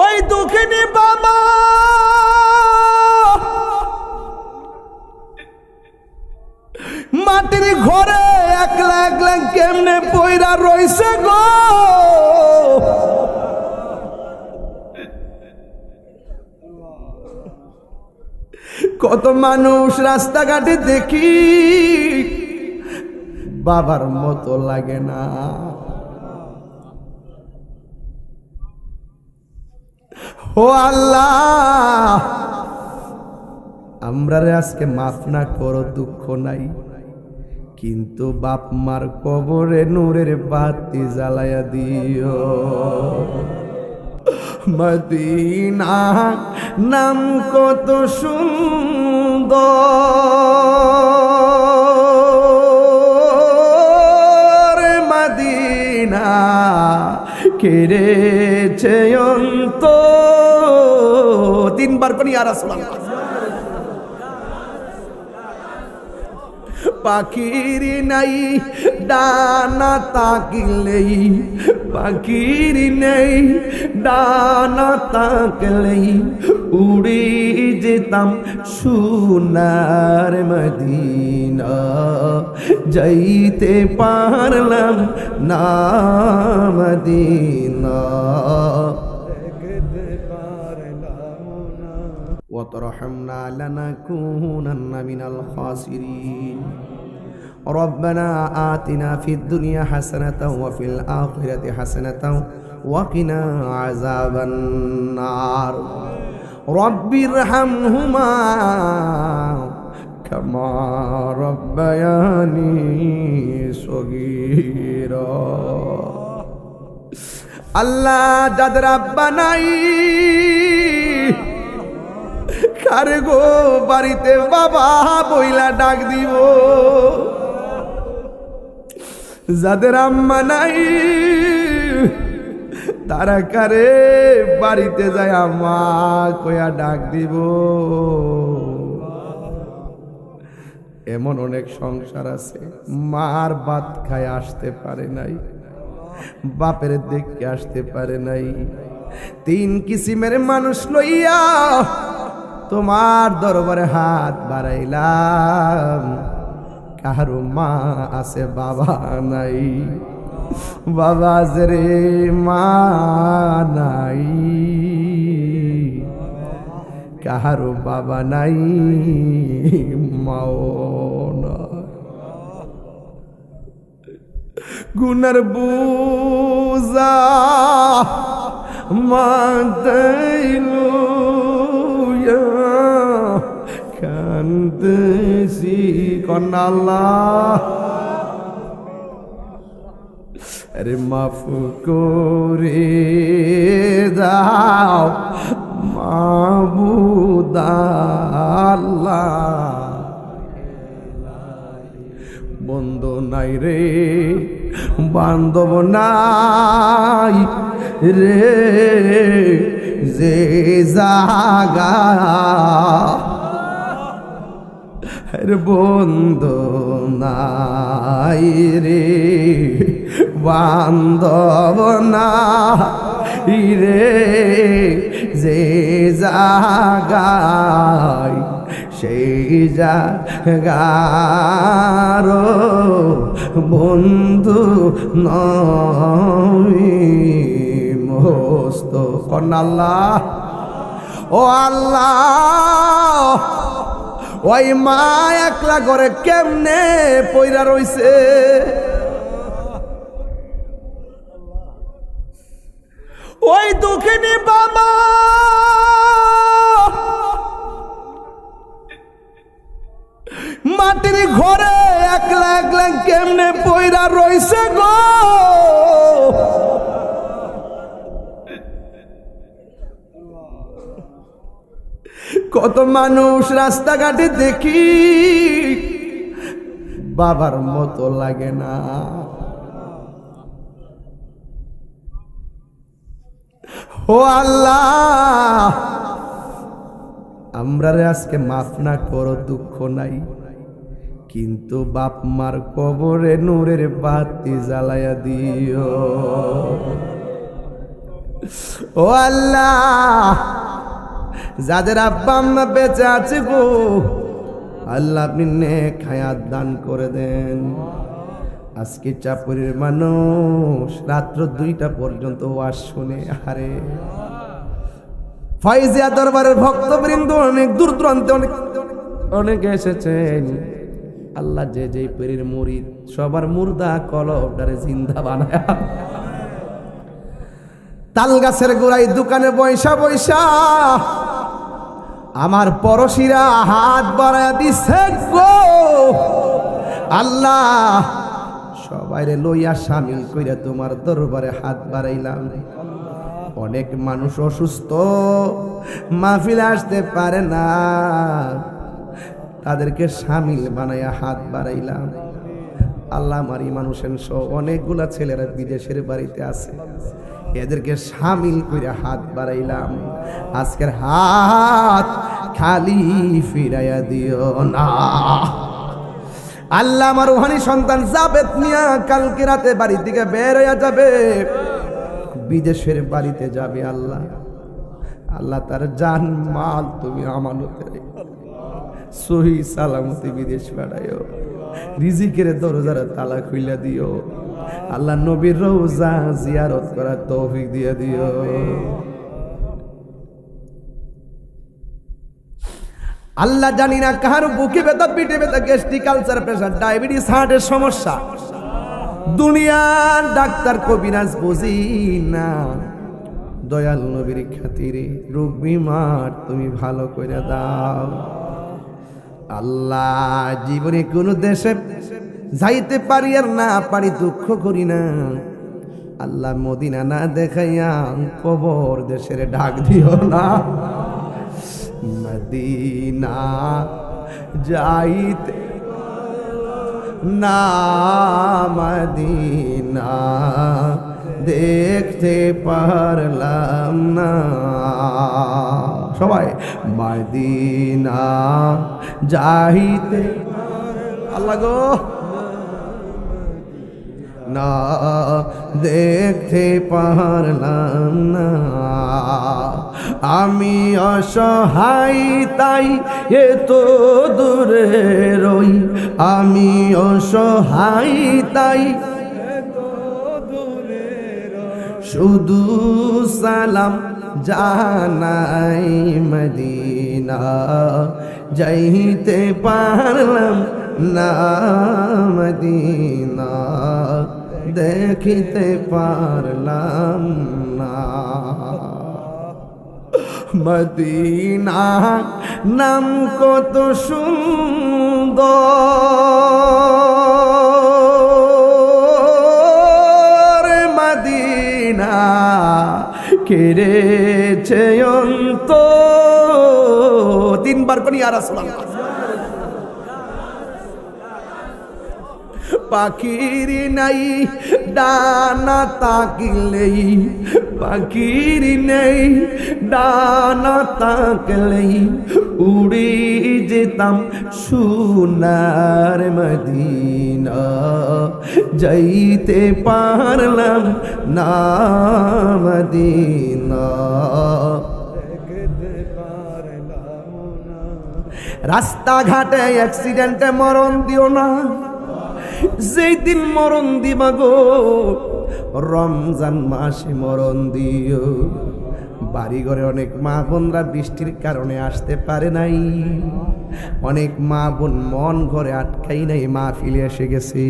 ওই দুঃখিনী বাবা মাটির ঘরে একলা একলা কেমনে পয়রা রইছে গো। কত মানুষ রাস্তাঘাটে দেখি বাবার মতো লাগে না। ও আল্লাহ, আমরা আজকে মাফ না করো, দুঃখ নাই, কিন্তু বাপ মার কবরে নূরের বাতি জ্বালায়া দিও। মদিনা নাম কত সুন্দর, মদিনা কেড়েছে অন্তর। তিনবার কোন ইয়া রাসূলুল্লাহ। পাখির নাই ডানা তাকলেই, পাখির নেই ডানা তাকলেই উড়ে যেতাম সোনার মদিনা, যাইতে পারলাম না মদিনা। وترحمنا لنكونن من الخاسرين. ربنا آتنا في الدنيا حسنة وفي الآخرة حسنة وقنا عذاب النار. رب ارحمهما كما ربياني صغيرا. আল্লাহ যাদের আব্বা নাই, কারে গো বাড়িতে বাবা বইলা ডাক দিব, যাদের আম্মা নাই তারা কারে বাড়িতে যায় আম্মা কয়া ডাক দিব। এমন অনেক সংসার আছে মার ভাত খায় আসতে পারে নাই, বাপের দেখে আসতে পারে নাই। তিন কিসিমের মানুষ লইয়া তোমার দরবারে হাত বাড়াইলাম, কারো মা আছে বাবা নাই, বাবা আছে রে মা নাই, কারো বাবা নাই মাও না। গুনার বুঝা মাথাইলো কান্দছি কন্যা আল্লাহ, আরে মাফ করে দাও মাবুদ আল্লাহ। বন্ধু নাই রে বান্ধব নাই রে, যে জাগা বন্ধু নাই রে বান্ধব নাই রে, যে জাগায় সেই জাগার বন্ধু নয় মস্ত কন্যা আল্লাহ। ও আল্লাহ, ওই মা একলা করে কেমনে পয়রা রইছে, ওই দুঃখিনী বাবা মাটির ঘরে একলা একলা কেমনে পয়রা রইছে গো। কত মানুষ রাস্তাঘাটে দেখি বাবার মতো লাগে না। ও আল্লাহ, আমরা আজকে মাফ না করো, দুঃখ নাই, কিন্তু বাপ মার কবরে নূরের বাতি জ্বালায়া দিও। ও আল্লাহ, যাদের আব্বা আম্মা বেঁচে আছে গো আল্লাহ, আপনি নেক হায়াত দান করে দেন। আজকে চাপুরের মানুষ রাত্র 2টা পর্যন্ত ওয়াজ শুনে। আরে ফাইজিয়া দরবারের ভক্তবৃন্দ অনেক দূর দূরান্তে অনেকে এসেছেন। আল্লাহ যে যে পীরের মুরিদ সবার মুর্দা কলবটারে জিন্দা বানায়। তাল গাছের গোড়ায় দোকানে বৈশা বৈশা আমার পড়শিরা হাত বাড়ায় দিছে গো আল্লাহ, সবাইরে লইয়া শামিল কইরা তোমার দরবারে হাত বাড়াইলাম। অনেক মানুষ অসুস্থ, মাহফিলে আসতে পারে না, তাদেরকে শামিল বানাইয়া হাত বাড়াইলাম। আল্লাহ, আমার এই মানুষের সহ অনেকগুলা ছেলেরা বিদেশের বাড়িতে আছে, এদেরকে শামিল করে হাত বাড়াইলাম। আজকের হাত খালি ফিরাইয়া দিও না আল্লাহ। আমার রুহানি সন্তান জাবেদ মিয়া কালকে রাতে বাড়ি থেকে বের হইয়া যাবে, বিদেশের বাড়িতে যাবে। আল্লাহ আল্লাহ তার জান মাল তুমি আমানতে সহি সালামতি বিদেশ পাঠাইও, রিজিকের দরজার তালা খুইলা দিও। আল্লাহ নবীর রওজা জিয়ারত করার তৌফিক দিয়ে দিও। আল্লাহ জানি না কার বুকে ব্যথা, পিঠে ব্যথা, গ্যাস্ট্রিক, আলসার, প্রেসার, ডায়াবেটিস, হার্টের সমস্যা, দুনিয়ার ডাক্তার কবিরাজ বুঝি না। দয়াল নবীর খাতিরে রোগ বিমার তুমি ভালো করে দাও আল্লাহ। জীবনে কোনো দেশে যাইতে পারি আর না পারি দুঃখ করি না আল্লাহ, মদিনা না দেখাইয়া কবর দেশের ডাক দিও না। মদিনা যাইতে না, মদিনা দেখতে পারলাম না। সবাই মদিনা যাইতে আল্লাহ গো না দেখতে পারলাম না। আমি অসহায় তাই এত দূরে রই, আমি অসহায় তাই শুধু সালাম জানাই, মদিনা যাইতে পারলাম না, মদিনা দেখিতে পারলাম না। মদিনা নাম কত সুন্দর, মদিনা কেড়েছে অন্তর। 3বার কোন ইয়া রাসূলুল্লাহ। পাখির নাই ডানা তাকিলেই, পাখির নেই ডানা তাকলেই উড়ে যেতাম সোনার মদিনা, যাইতে পারলাম না, মদিনা রাস্তাঘাটে অ্যাক্সিডেন্টে মরণ দিও না। যেই দিন মরণ দিবা গো রমজান মাসে মরণ দিও। বাড়ি ঘরে অনেক মা বোনরা বৃষ্টির কারণে আসতে পারে নাই, অনেক মা বোন মন ঘরে আটকাই নাই, মাহফিলে এসে গেছে।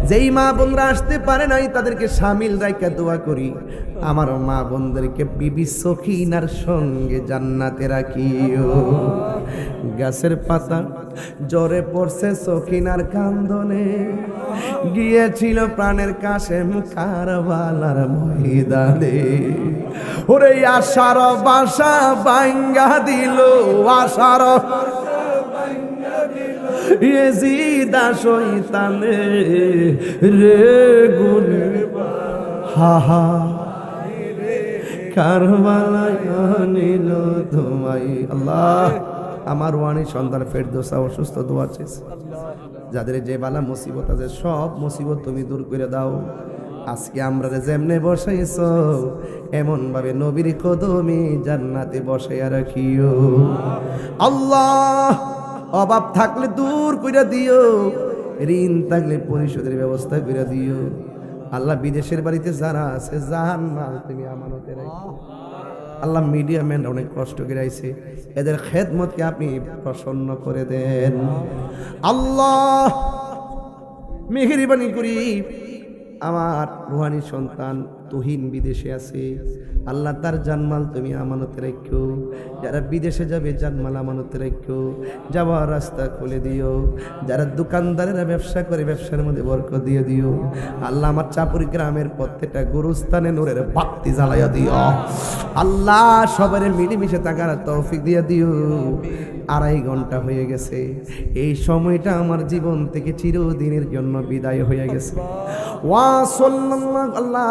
যেই মা বোনরা আসতে পারে নাই তাদেরকে শামিল রাইখা দোয়া করি, আমার মা বোনদেরকে বিবি সখিনার সঙ্গে জান্নাতে রাখিও। গাছের পাতা জ্বরে পড়ছে সখিনার কান্দনে, গিয়েছিল প্রাণের কাশেম কারবালার ময়দানে। ওরে আশার বাসা ভাঙ্গা দিল, আশার ইয়েজিদা শয়তানে রে গুনে হা হা কারবালায় আনিল তোমায়। আল্লাহ আমার ওয়ানি সন্তান ফেরদৌসা অসুস্থ, দোয়া চেয়েছে। যাদের যে বালা মুসিবত আছে সব মুসিবত তুমি দূর করে দাও। আজকে আমরা যেমনে বসাইছ এমন ভাবে নবীর কদমে জান্নাতে বসাইয়া রাখিও আল্লাহ। অভাব থাকলে দূর কইরা দিও, ঋণ থাকলে পরিশোধের ব্যবস্থা কইরা দিও আল্লাহ। বিদেশের বাড়িতে যারা আছে জাহান্নাম তুমি আমানতে রাখো আল্লাহ। মিডিয়া ম্যান অনেক কষ্ট করে আইছে, এদের খেদমতকে আপনি প্রসন্ন করে দেন আল্লাহ। মেহেরবানি করি আমার রুহানি সন্তান তুহিন বিদেশে আছে আল্লাহ, তার জানমাল তুমি আমানতে রাখো। যারা বিদেশে যাবে জানমাল আমানতে রাখো, যাওয়ার রাস্তা খুলে দিও। যারা দোকানদারেরা ব্যবসা করে ব্যবসার মধ্যে বরকত দিয়ে দিও আল্লাহ। আমার চাপুরি গ্রামের প্রত্যেকটা গুরুস্থানে নূরের বাতি জ্বালাইয়া দিও আল্লাহ। সবারে মিলেমিশে থাকার তৌফিক দিয়ে দিও। 2.5 ঘন্টা হয়ে গেছে, এই সময়টা আমার জীবন থেকে চিরদিনের জন্য বিদায় হয়ে গেছে। ওয়া সাল্লাল্লাহু আল্লাহ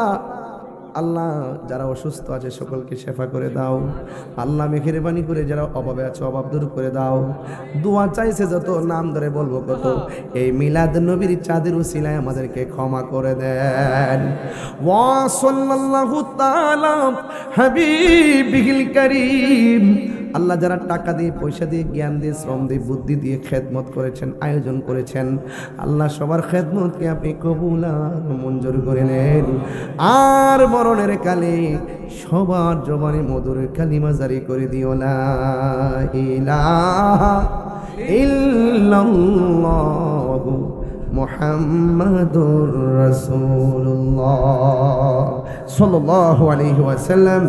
আল্লাহ, যারা অসুস্থ আছে সকলকে শেফা করে দাও আল্লাহ। মেহেরবানি করে যারা অভাবে আছে অভাব দূর করে দাও। দোয়া চাইছে যত, নাম ধরে বলবো কত, এই মিলাদ নবীর চাঁদের উসিলায় আমাদেরকে ক্ষমা করে দেন। ওয়া সাল্লাল্লাহু তাআলা হাবিবিল কারীম আল্লাহ। যারা টাকা দিয়ে, পয়সা দিয়ে, জ্ঞান দিয়ে, শ্রম দিয়ে, বুদ্ধি দিয়ে খেদমত করেছেন, আয়োজন করেছেন আল্লাহ, সবার খেদমতকে আপনি কবুল আর মঞ্জুর করে নেন। আর মরণের কালে সবার জবানে মধুর কালিমা জারি করে দিও লা ইলাহা ইল্লাল্লাহু মুহাম্মাদুর রাসূলুল্লাহ সাল্লাল্লাহু আলাইহি ওয়াসাল্লাম।